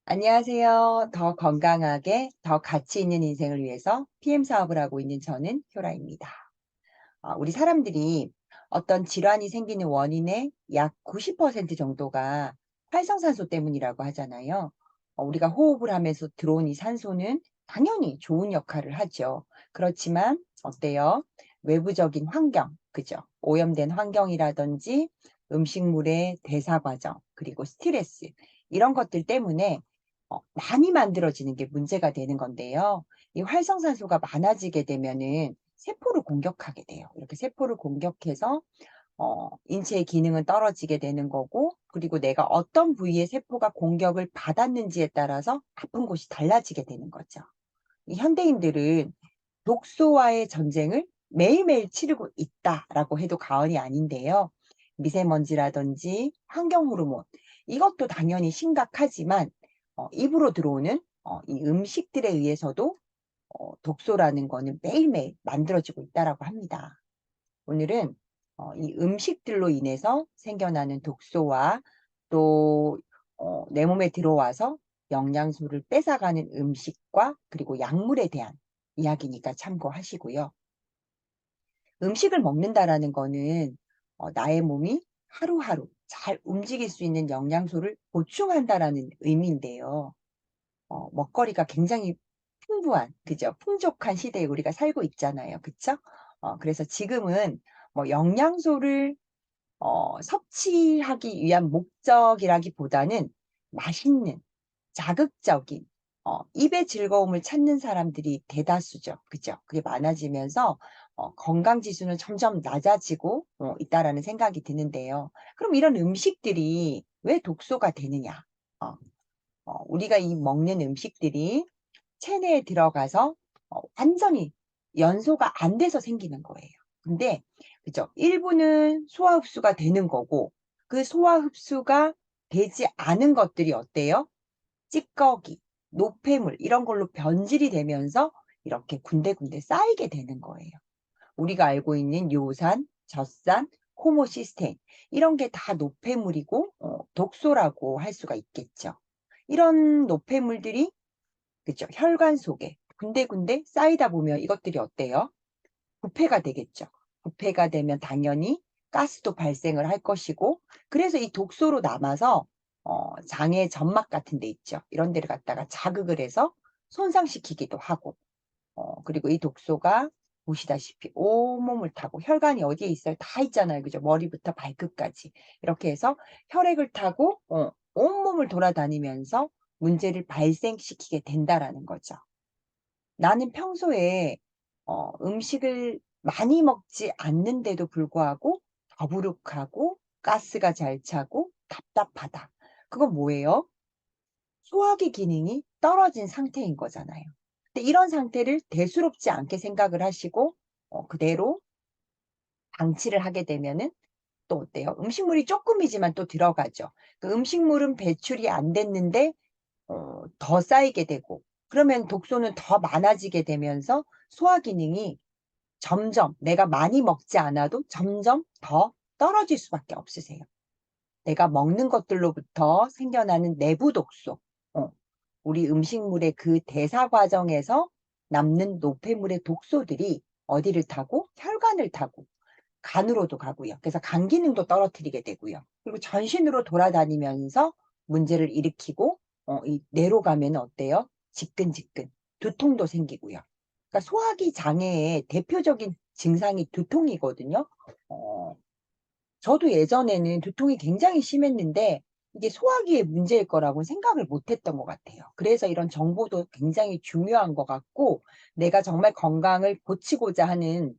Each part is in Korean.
안녕하세요. 더 건강하게, 더 가치 있는 인생을 위해서 PM 사업을 하고 있는 저는 효라입니다. 우리 사람들이 어떤 질환이 생기는 원인의 약 90% 정도가 활성산소 때문이라고 하잖아요. 우리가 호흡을 하면서 들어온 이 산소는 당연히 좋은 역할을 하죠. 그렇지만 어때요? 외부적인 환경, 그죠? 오염된 환경이라든지 음식물의 대사 과정, 그리고 스트레스, 이런 것들 때문에 많이 만들어지는 게 문제가 되는 건데요. 이 활성산소가 많아지게 되면은 세포를 공격하게 돼요. 이렇게 세포를 공격해서 인체의 기능은 떨어지게 되는 거고, 그리고 내가 어떤 부위의 세포가 공격을 받았는지에 따라서 아픈 곳이 달라지게 되는 거죠. 이 현대인들은 독소와의 전쟁을 매일매일 치르고 있다라고 해도 과언이 아닌데요. 미세먼지라든지 환경 호르몬, 이것도 당연히 심각하지만 입으로 들어오는 이 음식들에 의해서도 독소라는 거는 매일매일 만들어지고 있다라고 합니다. 오늘은 이 음식들로 인해서 생겨나는 독소와 또 내 몸에 들어와서 영양소를 뺏어가는 음식과 그리고 약물에 대한 이야기니까 참고하시고요. 음식을 먹는다라는 거는 나의 몸이 하루하루 잘 움직일 수 있는 영양소를 보충한다라는 의미인데요. 먹거리가 굉장히 풍부한, 그죠? 풍족한 시대에 우리가 살고 있잖아요. 그쵸? 그래서 지금은 뭐 영양소를 섭취하기 위한 목적이라기보다는 맛있는, 자극적인, 입의 즐거움을 찾는 사람들이 대다수죠. 그죠? 그게 많아지면서 건강 지수는 점점 낮아지고 있다라는 생각이 드는데요. 그럼 이런 음식들이 왜 독소가 되느냐? 어, 우리가 이 먹는 음식들이 체내에 들어가서 완전히 연소가 안 돼서 생기는 거예요. 근데 그죠? 일부는 소화 흡수가 되는 거고, 그 소화 흡수가 되지 않은 것들이 어때요? 찌꺼기, 노폐물 이런 걸로 변질이 되면서 이렇게 군데군데 쌓이게 되는 거예요. 우리가 알고 있는 요산, 젖산, 호모시스테인, 이런 게 다 노폐물이고 독소라고 할 수가 있겠죠. 이런 노폐물들이 그죠? 혈관 속에 군데군데 쌓이다 보면 이것들이 어때요? 부패가 되겠죠. 부패가 되면 당연히 가스도 발생을 할 것이고, 그래서 이 독소로 남아서 장의 점막 같은 데 있죠. 이런 데를 갖다가 자극을 해서 손상시키기도 하고, 그리고 이 독소가 보시다시피 온몸을 타고 혈관이 어디에 있어요? 다 있잖아요. 그죠? 머리부터 발끝까지. 이렇게 해서 혈액을 타고 온몸을 돌아다니면서 문제를 발생시키게 된다라는 거죠. 나는 평소에 음식을 많이 먹지 않는데도 불구하고 더부룩하고 가스가 잘 차고 답답하다. 그건 뭐예요? 소화기 기능이 떨어진 상태인 거잖아요. 근데 이런 상태를 대수롭지 않게 생각을 하시고 그대로 방치를 하게 되면은 또 어때요? 음식물이 쪼끔이지만 또 들어가죠. 그 음식물은 배출이 안 됐는데 더 쌓이게 되고, 그러면 독소는 더 많아지게 되면서 소화 기능이 점점 내가 많이 먹지 않아도 점점 더 떨어질 수밖에 없으세요. 내가 먹는 것들로부터 생겨나는 내부 독소, 어, 우리 음식물의 그 대사 과정에서 남는 노폐물의 독소들이 어디를 타고? 혈관을 타고 간으로도 가고요. 그래서 간 기능도 떨어뜨리게 되고요. 그리고 전신으로 돌아다니면서 문제를 일으키고 이 뇌로 가면 어때요? 지끈지끈 두통도 생기고요. 그러니까 소화기 장애의 대표적인 증상이 두통이거든요. 어, 저도 예전에는 두통이 굉장히 심했는데 이게 소화기의 문제일 거라고 생각을 못 했던 것 같아요. 그래서 이런 정보도 굉장히 중요한 것 같고, 내가 정말 건강을 고치고자 하는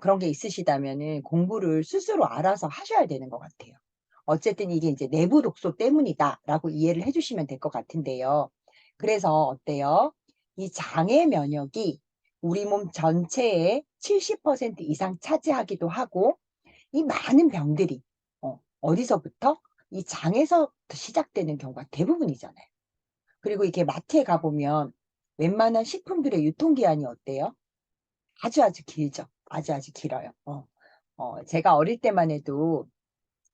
그런 게 있으시다면은 공부를 스스로 알아서 하셔야 되는 것 같아요. 어쨌든 이게 이제 내부 독소 때문이다라고 이해를 해 주시면 될 것 같은데요. 그래서 어때요? 이 장의 면역이 우리 몸 전체의 70% 이상 차지하기도 하고, 이 많은 병들이 어디서부터? 이 장에서부터 시작되는 경우가 대부분이잖아요. 그리고 이게 마트에 가보면 웬만한 식품들의 유통기한이 어때요? 아주 아주 길죠. 아주 아주 길어요. 제가 어릴 때만 해도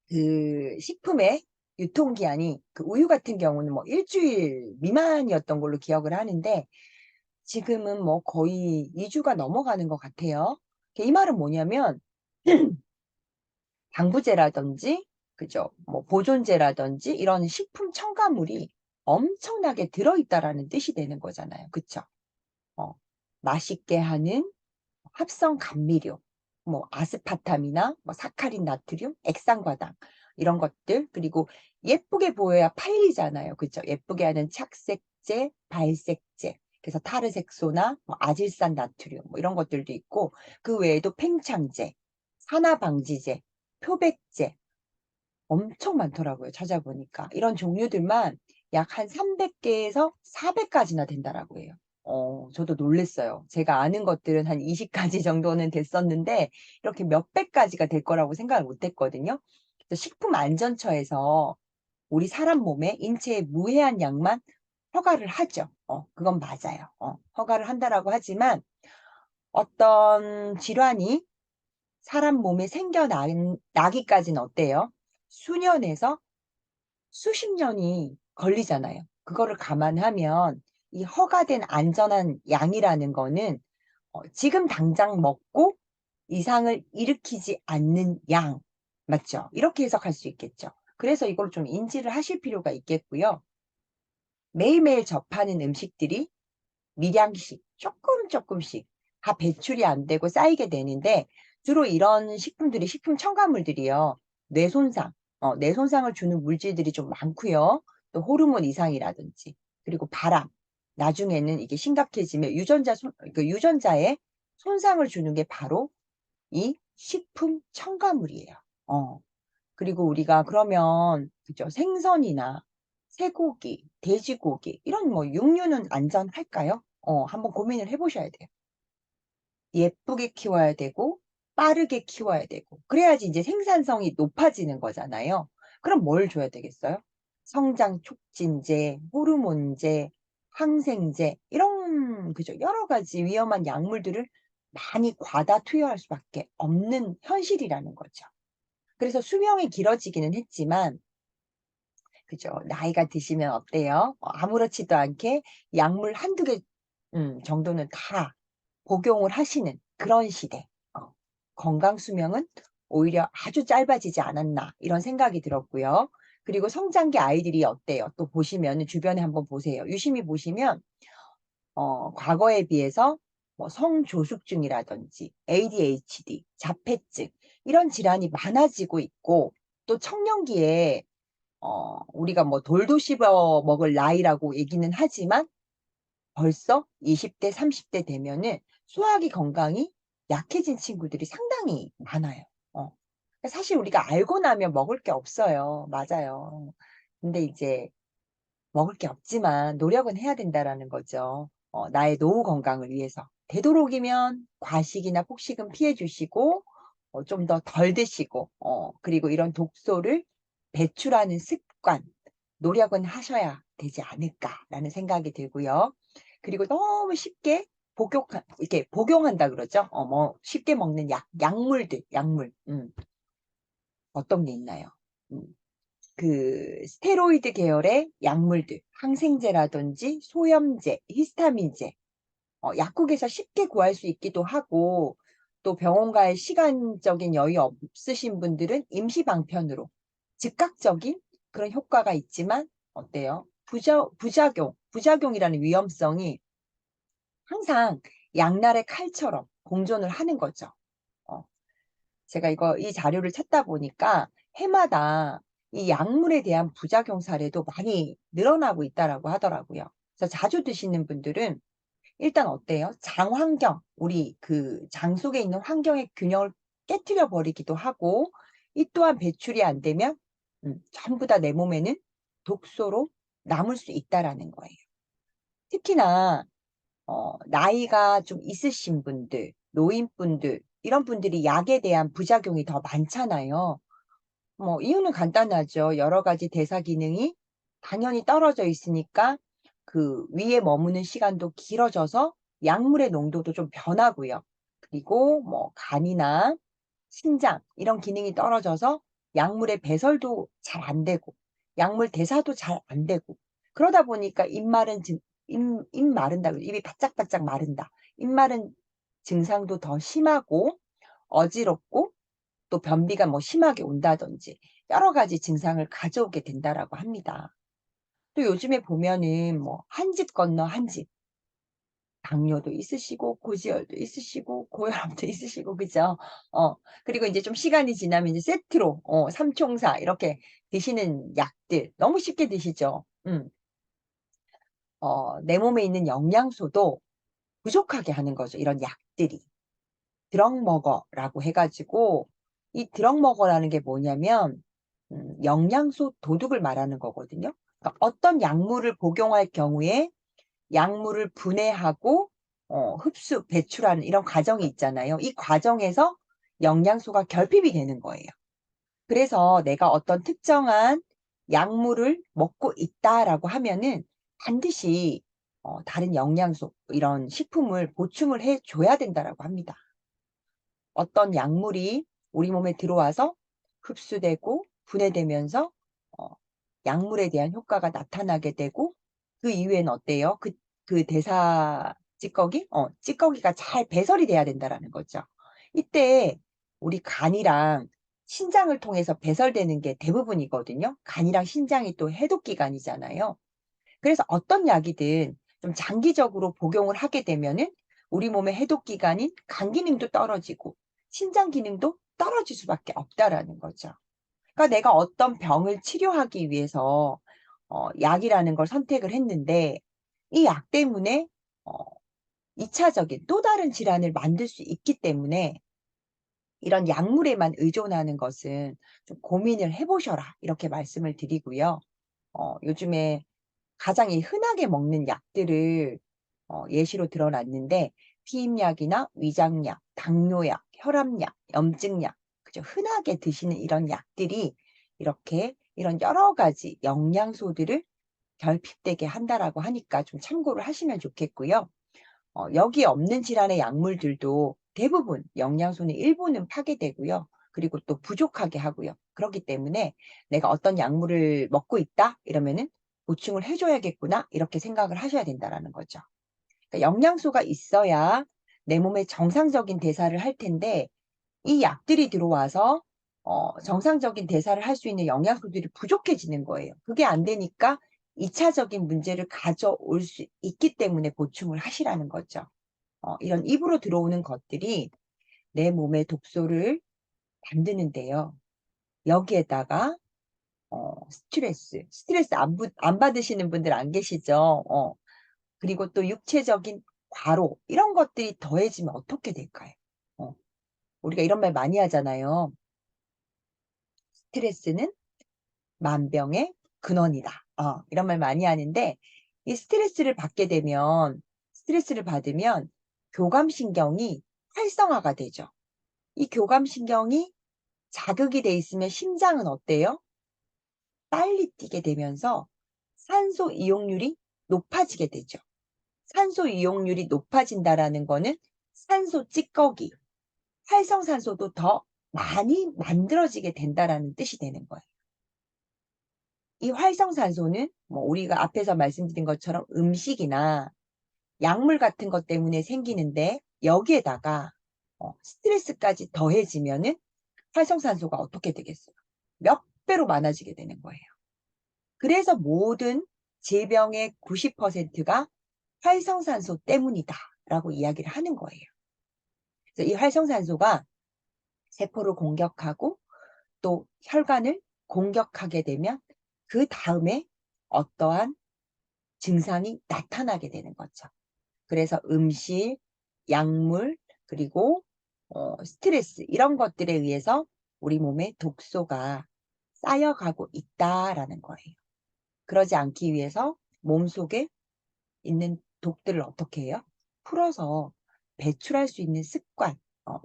그 식품에 유통기한이 그 우유 같은 경우는 뭐 일주일 미만이었던 걸로 기억을 하는데 지금은 뭐 거의 2주가 넘어가는 것 같아요. 이 말은 뭐냐면 방부제라든지 그죠? 뭐 보존제라든지 이런 식품 첨가물이 엄청나게 들어있다라는 뜻이 되는 거잖아요. 그쵸? 어, 맛있게 하는 합성 감미료, 뭐 아스파탐이나 뭐 사카린 나트륨, 액상과당 이런 것들 그리고 예쁘게 보여야 팔리잖아요. 그죠? 예쁘게 하는 착색제, 발색제 그래서 타르색소나 뭐 아질산 나트륨 뭐 이런 것들도 있고 그 외에도 팽창제, 산화방지제, 표백제 엄청 많더라고요. 찾아보니까 이런 종류들만 약 한 300개에서 400가지나 된다라고 해요. 저도 놀랬어요. 제가 아는 것들은 한 20가지 정도는 됐었는데 이렇게 몇백 가지가 될 거라고 생각을 못 했거든요. 그래서 식품안전처에서 우리 사람 몸에 인체에 무해한 양만 허가를 하죠. 그건 맞아요. 허가를 한다라고 하지만 어떤 질환이 사람 몸에 생겨나기까지는 어때요? 수년에서 수십 년이 걸리잖아요. 그거를 감안하면 이 허가된 안전한 양이라는 거는 지금 당장 먹고 이상을 일으키지 않는 양. 맞죠? 이렇게 해석할 수 있겠죠. 그래서 이걸 좀 인지를 하실 필요가 있겠고요. 매일매일 접하는 음식들이 밀양씩 조금씩 다 배출이 안 되고 쌓이게 되는데 주로 이런 식품들이 식품 첨가물들이요. 뇌손상, 뇌손상을 주는 물질들이 좀 많고요. 또 호르몬 이상이라든지 그리고 바람. 나중에는 이게 심각해지면 그 유전자에 손상을 주는 게 바로 이 식품 첨가물이에요. 어. 그리고 우리가 그러면 그죠? 생선이나 쇠고기, 돼지고기 이런 뭐 육류는 안전할까요? 한번 고민을 해보셔야 돼요. 예쁘게 키워야 되고 빠르게 키워야 되고 그래야지 이제 생산성이 높아지는 거잖아요. 그럼 뭘 줘야 되겠어요? 성장 촉진제, 호르몬제, 항생제 이런 그죠? 여러 가지 위험한 약물들을 많이 과다 투여할 수밖에 없는 현실이라는 거죠. 그래서 수명이 길어지기는 했지만 그죠? 나이가 드시면 어때요? 아무렇지도 않게 약물 한두 개 정도는 다 복용을 하시는 그런 시대. 건강 수명은 오히려 아주 짧아지지 않았나 이런 생각이 들었고요. 그리고 성장기 아이들이 어때요? 또 보시면 주변에 한번 보세요. 유심히 보시면 과거에 비해서 뭐 성조숙증이라든지 ADHD, 자폐증 이런 질환이 많아지고 있고 또 청년기에 우리가 뭐 돌도 씹어 먹을 나이라고 얘기는 하지만 벌써 20대, 30대 되면은 소화기 건강이 약해진 친구들이 상당히 많아요. 어. 사실 우리가 알고 나면 먹을 게 없어요. 맞아요. 근데 이제 먹을 게 없지만 노력은 해야 된다라는 거죠. 나의 노후 건강을 위해서. 되도록이면 과식이나 폭식은 피해 주시고, 좀 더 덜 드시고, 그리고 이런 독소를 배출하는 습관, 노력은 하셔야 되지 않을까라는 생각이 들고요. 그리고 너무 쉽게 이렇게 복용한다 그러죠. 뭐 쉽게 먹는 약물들, 약물. 어떤 게 있나요? 음, 그 스테로이드 계열의 약물들, 항생제라든지 소염제, 히스타민제, 약국에서 쉽게 구할 수 있기도 하고 또 병원 갈 시간적인 여유 없으신 분들은 임시방편으로 즉각적인 그런 효과가 있지만 어때요? 부작용이라는 위험성이 항상 양날의 칼처럼 공존을 하는 거죠. 어, 제가 이 자료를 찾다 보니까 해마다 이 약물에 대한 부작용 사례도 많이 늘어나고 있다라고 하더라고요. 그래서 자주 드시는 분들은 일단 어때요? 장환경, 우리 그 장 속에 있는 환경의 균형을 깨트려 버리기도 하고, 이 또한 배출이 안 되면 전부 다 내 몸에는 독소로 남을 수 있다라는 거예요. 특히나 나이가 좀 있으신 분들, 노인분들, 이런 분들이 약에 대한 부작용이 더 많잖아요. 뭐 이유는 간단하죠. 여러 가지 대사 기능이 당연히 떨어져 있으니까 그 위에 머무는 시간도 길어져서 약물의 농도도 좀 변하고요. 그리고 뭐 간이나 신장 이런 기능이 떨어져서 약물의 배설도 잘 안 되고 약물 대사도 잘 안 되고 그러다 보니까 입 마른다. 입이 바짝바짝 마른다. 입 마른 증상도 더 심하고 어지럽고 또 변비가 뭐 심하게 온다든지 여러 가지 증상을 가져오게 된다라고 합니다. 또 요즘에 보면은 뭐 한 집 건너 한 집 당뇨도 있으시고 고지혈도 있으시고 고혈압도 있으시고 그죠? 어 그리고 인제 좀 시간이 지나면 이제 세트로 삼총사 이렇게 드시는 약들 너무 쉽게 드시죠. 내 몸에 있는 영양소도 부족하게 하는 거죠, 이런 약들이. 드럭머거라고 해 가지고 이 드럭머거라는 게 뭐냐면 영양소 도둑을 말하는 거거든요. 그러니까 어떤 약물을 복용할 경우에 약물을 분해하고 흡수, 배출하는 이런 과정이 있잖아요. 이 과정에서 영양소가 결핍이 되는 거예요. 그래서 내가 어떤 특정한 약물을 먹고 있다라고 하면은 반드시 다른 영양소 이런 식품을 보충을 해 줘야 된다라고 합니다. 어떤 약물이 우리 몸에 들어와서 흡수되고 분해되면서 어 약물에 대한 효과가 나타나게 되고 그 이후에는 어때요? 그 대사 찌꺼기가 잘 배설이 돼야 된다라는 거죠. 이때 우리 간이랑 신장을 통해서 배설되는 게 대부분이거든요. 간이랑 신장이 또 해독기관이잖아요. 그래서 어떤 약이든 좀 장기적으로 복용을 하게 되면은 우리 몸의 해독 기관인 간 기능도 떨어지고 신장 기능도 떨어질 수밖에 없다라는 거죠. 그러니까 내가 어떤 병을 치료하기 위해서 약이라는 걸 선택을 했는데 이 약 때문에 어 2 차적인 또 다른 질환을 만들 수 있기 때문에 "이런 약물에만 의존하는 것은 좀 고민을 해 보셔라." 이렇게 말씀을 드리고요. 요즘에 가장 흔하게 먹는 약들을 예시로 들어 놨는데 피임약이나 위장약, 당뇨약, 혈압약, 염증약 그죠. 흔하게 드시는 이런 약들이 이렇게 이런 여러 가지 영양소들을 결핍되게 한다라고 하니까 좀 참고를 하시면 좋겠고요. 여기에 없는 질환의 약물들도 대부분 영양소는 일부는 파괴되고요. 그리고 또 부족하게 하고요. 그렇기 때문에 '내가 어떤 약물을 먹고 있다.' 이러면은 '보충을 해 줘야겠구나.' 이렇게 생각을 하셔야 된다라는 거죠. 그러니까 영양소가 있어야 내 몸에 정상적인 대사를 할 텐데 이 약들이 들어와서 정상적인 대사를 할 수 있는 영양소들이 부족해지는 거예요. 그게 안 되니까 2 차적인 문제를 가져올 수 있기 때문에 보충을 하시라는 거죠. 이런 입으로 들어오는 것들이 내 몸의 독소를 만드는데요. 여기에다가 스트레스 안 받으시는 분들 안 계시죠? 그리고 또 육체적인 과로 이런 것들이 더해지면 어떻게 될까요? 어 우리가 이런 말 많이 하잖아요. "스트레스는 만병의 근원이다." 이런 말 많이 하는데 이 스트레스를 받으면 교감신경이 활성화가 되죠. 이 교감신경이 자극이 돼 있으면 심장은 어때요? 빨리 뛰게 되면서 산소 이용률이 높아지게 되죠. 산소 이용률이 높아진다라는 거는 산소 찌꺼기, 활성산소도 더 많이 만들어지게 된다라는 뜻이 되는 거예요. 이 활성산소는 뭐 우리가 앞에서 말씀드린 것처럼 음식이나 약물 같은 것 때문에 생기는데 여기에다가 스트레스까지 더해지면은 활성산소가 어떻게 되겠어요? 몇 배로 많아지게 되는 거예요. 그래서 모든 질병의 90%가 활성산소 때문이다라고 이야기를 하는 거예요. 그래서 이 활성산소가 세포를 공격하고 또 혈관을 공격하게 되면 그다음에 어떠한 증상이 나타나게 되는 거죠. 그래서 음식, 약물 그리고 스트레스 이런 것들에 의해서 우리 몸에 독소가 쌓여가고 있다라는 거예요. 그러지 않기 위해서 몸속에 있는 독들을 어떻게 해요? 풀어서 배출할 수 있는 습관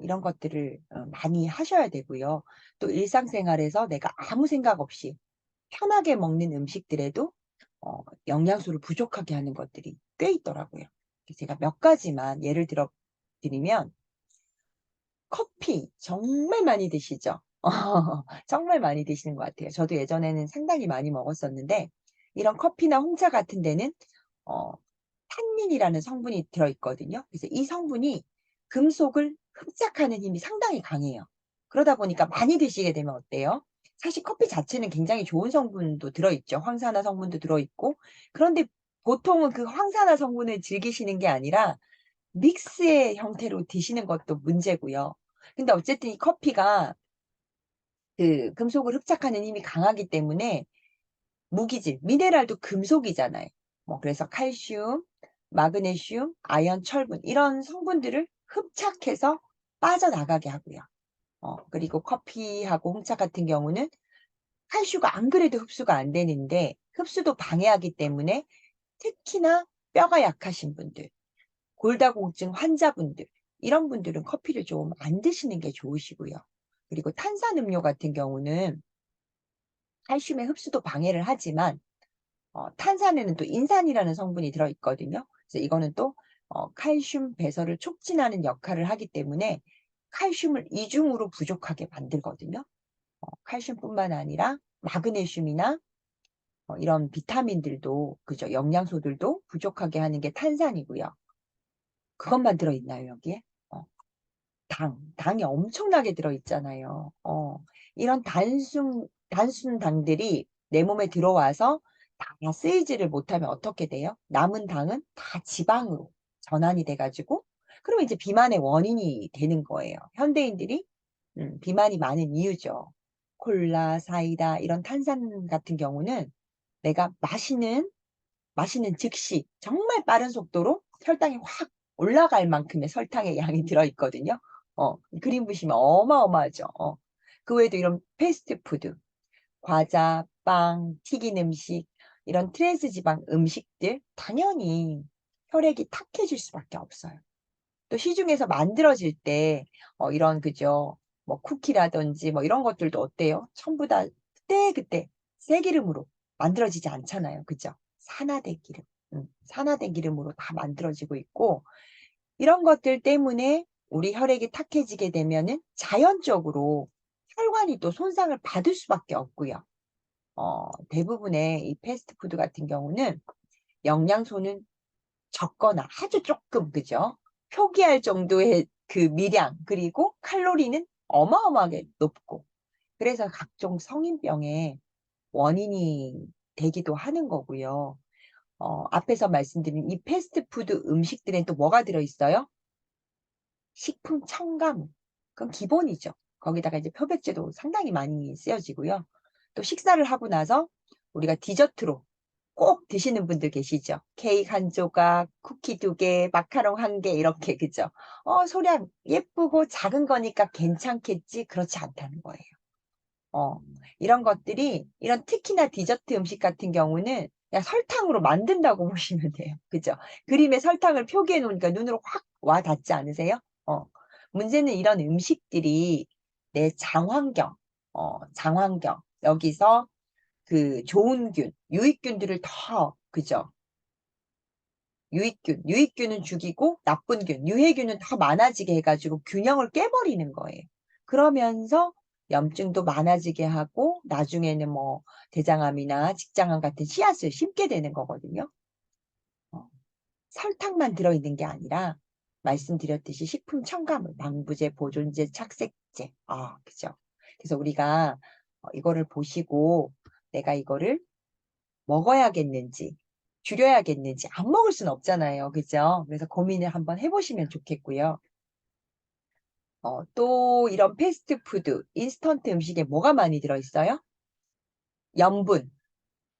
이런 것들을 많이 하셔야 되고요. 또 일상생활에서 내가 아무 생각 없이 편하게 먹는 음식들에도 영양소를 부족하게 하는 것들이 꽤 있더라고요. 그래서 제가 몇 가지만 예를 들어 드리면 커피 정말 많이 드시죠? 정말 많이 드시는 것 같아요. 저도 예전에는 상당히 많이 먹었었는데 이런 커피나 홍차 같은 데는 어 탄닌이라는 성분이 들어있거든요. 그래서 이 성분이 금속을 흡착하는 힘이 상당히 강해요. 그러다 보니까 많이 드시게 되면 어때요? 사실 커피 자체는 굉장히 좋은 성분도 들어있죠. 황산화 성분도 들어있고. 그런데 보통은 그 황산화 성분을 즐기시는 게 아니라 믹스의 형태로 드시는 것도 문제고요. 근데 어쨌든 이 커피가 그 금속을 흡착하는 힘이 강하기 때문에 무기질, 미네랄도 금속이잖아요. 뭐 그래서 칼슘, 마그네슘, 아연, 철분 이런 성분들을 흡착해서 빠져나가게 하고요. 그리고 커피하고 홍차 같은 경우는 칼슘가 안 그래도 흡수가 안 되는데 흡수도 방해하기 때문에 특히나 뼈가 약하신 분들, 골다공증 환자분들 이런 분들은 커피를 좀 안 드시는 게 좋으시고요. 그리고 탄산음료 같은 경우는 칼슘의 흡수도 방해를 하지만 탄산에는 또 인산이라는 성분이 들어있거든요. 그래서 이거는 또 칼슘 배설을 촉진하는 역할을 하기 때문에 칼슘을 이중으로 부족하게 만들거든요. 칼슘뿐만 아니라 마그네슘이나 이런 비타민들도 그죠. 영양소들도 부족하게 하는 게 탄산이고요. 그것만 들어있나요, 여기에? 어 당이 엄청나게 들어있잖아요. 이런 단순 당들이 내 몸에 들어와서 다 쓰이지를 못하면 어떻게 돼요? 남은 당은 다 지방으로 전환이 돼 가지고 그러면 이제 비만의 원인이 되는 거예요. 현대인들이 비만이 많은 이유죠. 콜라, 사이다 이런 탄산 같은 경우는 내가 마시는 즉시 정말 빠른 속도로 혈당이 확 올라갈 만큼의 설탕의 양이 들어있거든요. 그림 보시면 어마어마하죠. 그 외에도 이런 패스트푸드, 과자, 빵, 튀긴 음식 이런 트랜스 지방 음식들 당연히 혈액이 탁해질 수밖에 없어요. 또 시중에서 만들어질 때 이런 그죠. 뭐 쿠키라든지 뭐 이런 것들도 어때요? 전부 다 그때그때 쇠기름으로 만들어지지 않잖아요. 그죠? 산화된 기름. 산화된 기름으로 다 만들어지고 있고 이런 것들 때문에 우리 혈액이 탁해지게 되면은 자연적으로 혈관이 또 손상을 받을 수밖에 없고요. 대부분의 이 패스트푸드 같은 경우는 영양소는 적거나 아주 쪼끔 그죠? 표기할 정도의 그 미량 그리고 칼로리는 어마어마하게 높고 그래서 각종 성인병의 원인이 되기도 하는 거고요. 앞에서 말씀드린 이 패스트푸드 음식들엔 또 뭐가 들어 있어요? 식품 첨가물. 그건 기본이죠. 거기다가 이제 표백제도 상당히 많이 쓰여지고요. 또 식사를 하고 나서 우리가 디저트로 꼭 드시는 분들 계시죠. 케이크 한 조각, 쿠키 2개, 마카롱 1개 이렇게 그죠. 소량 예쁘고 작은 거니까 괜찮겠지 그렇지 않다는 거예요. 어 이런 것들이 이런 특히나 디저트 음식 같은 경우는 그냥 설탕으로 만든다고 보시면 돼요. 그죠? 그림에 설탕을 표기해 놓으니까 눈으로 확 와 닿지 않으세요? 어 문제는 이런 음식들이 내 장환경 여기서 그 좋은 균, 유익균들을 더 그죠? 유익균은 죽이고 나쁜 균, 유해균은 더 많아지게 해 가지고 균형을 깨버리는 거예요. 그러면서 염증도 많아지게 하고 나중에는 뭐 대장암이나 직장암 같은 씨앗을 심게 되는 거거든요. 어 설탕만 들어있는 게 아니라 말씀드렸듯이 식품 첨가물, 방부제, 보존제, 착색제 그죠. 그래서 우리가 이거를 보시고 내가 이거를 먹어야겠는지 줄여야겠는지 안 먹을 수는 없잖아요. 그죠? 그래서 고민을 한번 해 보시면 좋겠고요. 또 이런 패스트푸드, 인스턴트 음식에 뭐가 많이 들어 있어요? 염분.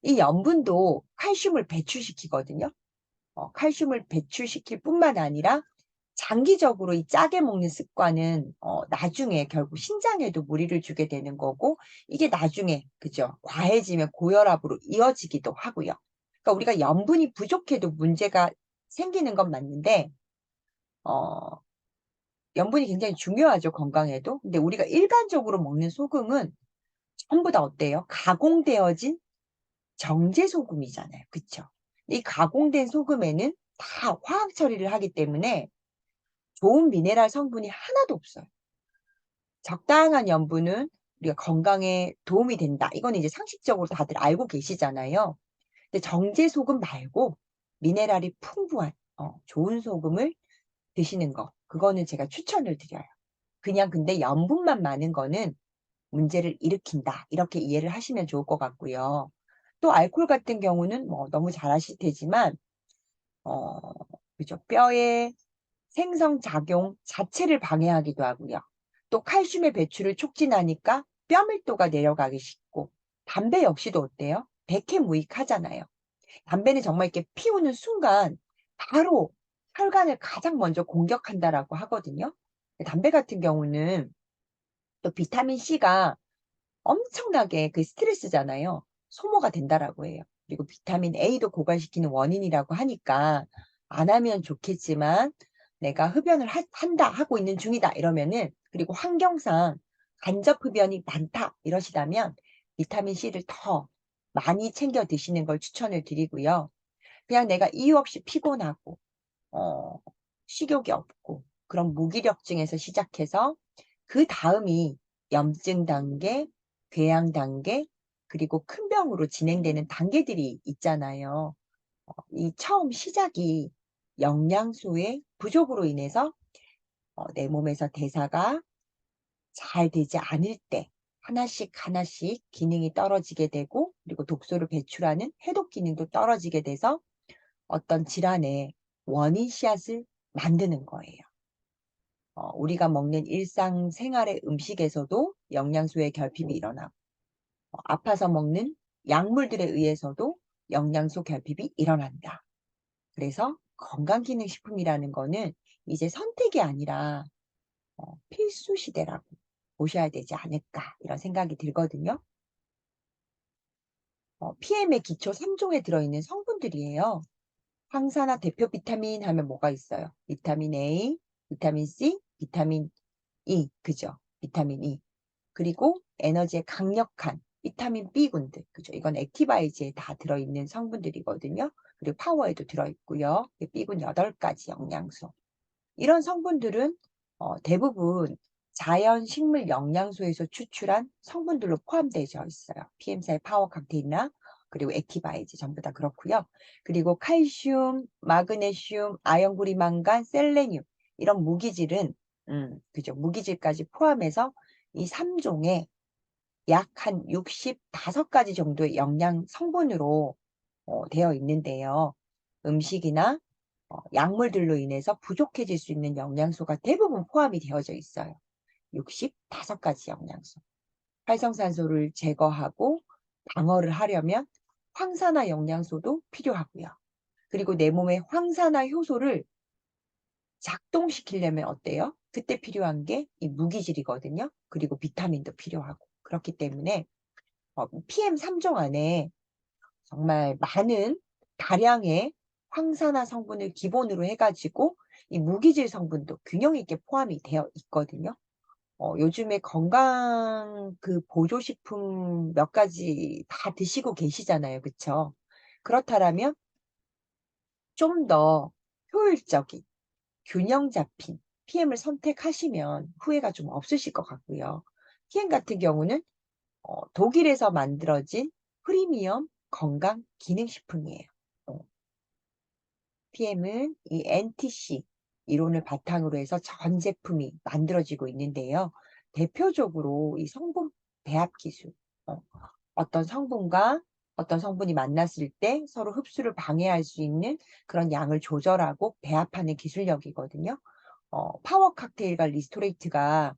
이 염분도 칼슘을 배출시키거든요. 칼슘을 배출시킬 뿐만 아니라 장기적으로 이 짜게 먹는 습관은 나중에 결국 신장에도 무리를 주게 되는 거고 이게 나중에 그죠? 과해지면 고혈압으로 이어지기도 하고요. 그러니까 우리가 염분이 부족해도 문제가 생기는 건 맞는데 어 염분이 굉장히 중요하죠, 건강에도. 근데 우리가 일반적으로 먹는 소금은 전부 다 어때요? 가공되어진 정제 소금이잖아요. 그쵸? 이 가공된 소금에는 다 화학 처리를 하기 때문에 좋은 미네랄 성분이 하나도 없어요. 적당한 염분은 우리가 건강에 도움이 된다. 이건 이제 상식적으로 다들 알고 계시잖아요. 근데 정제 소금 말고 미네랄이 풍부한 좋은 소금을 드시는 거. 그거는 제가 추천을 드려요. 그냥 근데 염분만 많은 거는 문제를 일으킨다. 이렇게 이해를 하시면 좋을 것 같고요. 또 알코올 같은 경우는 뭐 너무 잘 아실 테지만 어, 그죠. 뼈의 생성작용 자체를 방해하기도 하고요. 또 칼슘의 배출을 촉진하니까 뼈 밀도가 내려가기 쉽고, 담배 역시도 어때요? 백해무익하잖아요. 담배는 정말 이렇게 피우는 순간 바로 혈관을 가장 먼저 공격한다라고 하거든요. 담배 같은 경우는 또 비타민 C가 엄청나게 그 스트레스잖아요. 소모가 된다라고 해요. 그리고 비타민 A도 고갈시키는 원인이라고 하니까 안 하면 좋겠지만 내가 흡연을 한다 하고 있는 중이다 이러면은, 그리고 환경상 간접 흡연이 많다 이러시다면 비타민 C를 더 많이 챙겨 드시는 걸 추천을 드리고요. 그냥 내가 이유 없이 피곤하고 어, 식욕이 없고 그런 무기력증에서 시작해서 그 다음이 염증 단계, 궤양 단계, 그리고 큰 병으로 진행되는 단계들이 있잖아요. 이 처음 시작이 영양소의 부족으로 인해서 내 몸에서 대사가 잘 되지 않을 때 하나씩 하나씩 기능이 떨어지게 되고, 그리고 독소를 배출하는 해독 기능도 떨어지게 돼서 어떤 질환의 원인 씨앗을 만드는 거예요. 우리가 먹는 일상생활의 음식에서도 영양소의 결핍이 일어나고, 아파서 먹는 약물들에 의해서도 영양소 결핍이 일어난다. 그래서 건강기능식품이라는 거는 이제 선택이 아니라 필수 시대라고 보셔야 되지 않을까, 이런 생각이 들거든요. PM의 기초 3종에 들어있는 성분들이에요. 항산화 대표 비타민 하면 뭐가 있어요? 비타민 A, 비타민 C, 비타민 E, 그죠? 비타민 E. 그리고 에너지에 강력한 비타민 B군들, 그죠? 이건 액티바이즈에 다 들어있는 성분들이거든요. 그리고 파워에도 들어있고요. B군 8가지 영양소. 이런 성분들은 대부분 자연 식물 영양소에서 추출한 성분들로 포함되어 있어요. PM사의 파워 칵테일이나 그리고 액티바이즈 전부 다 그렇고요. 그리고 칼슘, 마그네슘, 아연구리, 망간, 셀레늄 이런 무기질은 그죠? 무기질까지 포함해서 이 3종에 약 한 65가지 정도의 영양 성분으로 되어 있는데요. 음식이나 약물들로 인해서 부족해질 수 있는 영양소가 대부분 포함이 되어져 있어요. 65가지 영양소. 활성산소를 제거하고 방어를 하려면 황산화 영양소도 필요하고요. 그리고 내 몸의 황산화 효소를 작동시키려면 어때요? 그때 필요한 게 이 무기질이거든요. 그리고 비타민도 필요하고. 그렇기 때문에 PM3종 안에 정말 많은 다량의 황산화 성분을 기본으로 해가지고 이 무기질 성분도 균형 있게 포함이 되어 있거든요. 요즘에 건강 그 보조식품 몇 가지 다 드시고 계시잖아요. 그쵸? 그렇다면 좀 더 효율적인 균형 잡힌 PM을 선택하시면 후회가 좀 없으실 것 같고요. PM 같은 경우는 독일에서 만들어진 프리미엄 건강 기능식품이에요. PM은 이 NTC 이론을 바탕으로 해서 전 제품이 만들어지고 있는데요. 대표적으로 이 성분 배합 기술, 어떤 성분과 어떤 성분이 만났을 때 서로 흡수를 방해할 수 있는 그런 양을 조절하고 배합하는 기술력이거든요. 파워 칵테일과 리스토레이트가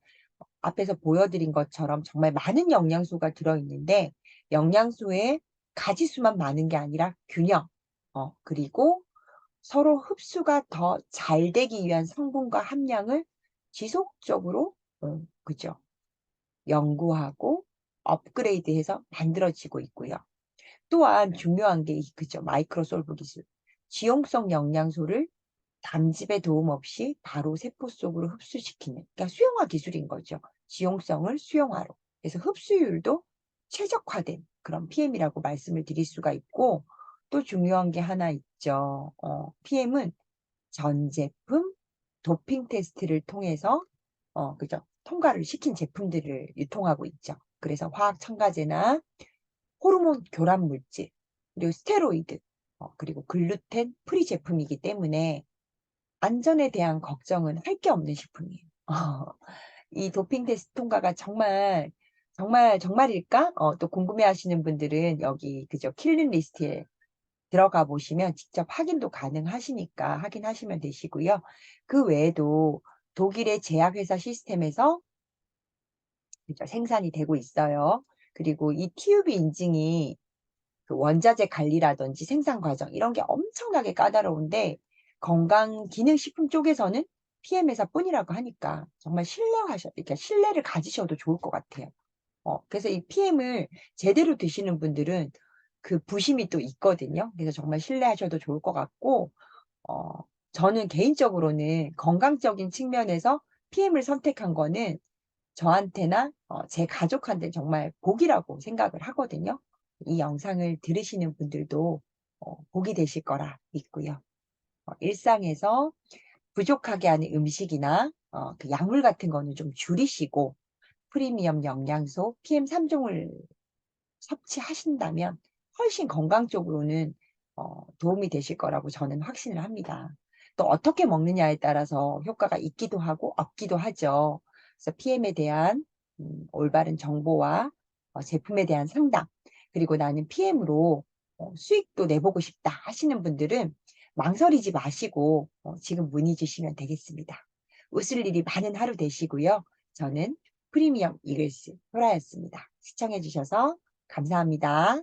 앞에서 보여드린 것처럼 정말 많은 영양소가 들어있는데, 영양소의 가지수만 많은 게 아니라 균형, 그리고 서로 흡수가 더 잘 되기 위한 성분과 함량을 지속적으로, 그죠? 연구하고 업그레이드해서 만들어지고 있고요. 또한 중요한 게 그죠? 마이크로솔브 기술. 지용성 영양소를 담즙의 도움 없이 바로 세포 속으로 흡수시키는, 그러니까 수용화 기술인 거죠. 지용성을 수용화로. 그래서 흡수율도 최적화된 그런 PM이라고 말씀을 드릴 수가 있고, 또 중요한 게 하나 있죠. PM은 전 제품 도핑 테스트를 통해서 그죠? 통과를 시킨 제품들을 유통하고 있죠. 그래서 화학 첨가제나 호르몬 교란 물질, 그리고 스테로이드, 그리고 글루텐 프리 제품이기 때문에 안전에 대한 걱정은 할 게 없는 식품이에요. 이 도핑 테스트 통과가 정말일까? 또 궁금해하시는 분들은 여기 그죠 킬링 리스트에 들어가 보시면 직접 확인도 가능하시니까 확인하시면 되시고요. 그 외에도 독일의 제약회사 시스템에서 그죠 생산이 되고 있어요. 그리고 이 TUB 인증이 그 원자재 관리라든지 생산 과정 이런 게 엄청나게 까다로운데 건강기능식품 쪽에서는 PM회사뿐이라고 하니까 정말 그러니까 신뢰를 가지셔도 좋을 것 같아요. 그래서 이 PM을 제대로 드시는 분들은 그 부심이 또 있거든요. 그래서 정말 신뢰하셔도 좋을 것 같고, 어, 저는 개인적으로는 건강적인 측면에서 PM을 선택한 거는 저한테나 제 가족한테 정말 복이라고 생각을 하거든요. 이 영상을 들으시는 분들도 복이 되실 거라 믿고요. 일상에서 부족하게 하는 음식이나 그 약물 같은 거는 좀 줄이시고 프리미엄 영양소 PM3종을 섭취하신다면 훨씬 건강 쪽으로는 도움이 되실 거라고 저는 확신을 합니다. 또 어떻게 먹느냐에 따라서 효과가 있기도 하고 없기도 하죠. 그래서 PM에 대한 올바른 정보와 제품에 대한 상담, 그리고 나는 PM으로 수익도 내보고 싶다 하시는 분들은 망설이지 마시고 지금 문의 주시면 되겠습니다. 웃을 일이 많은 하루 되시고요. 저는 프리미엄 이글스 소라였습니다. 시청해 주셔서 감사합니다.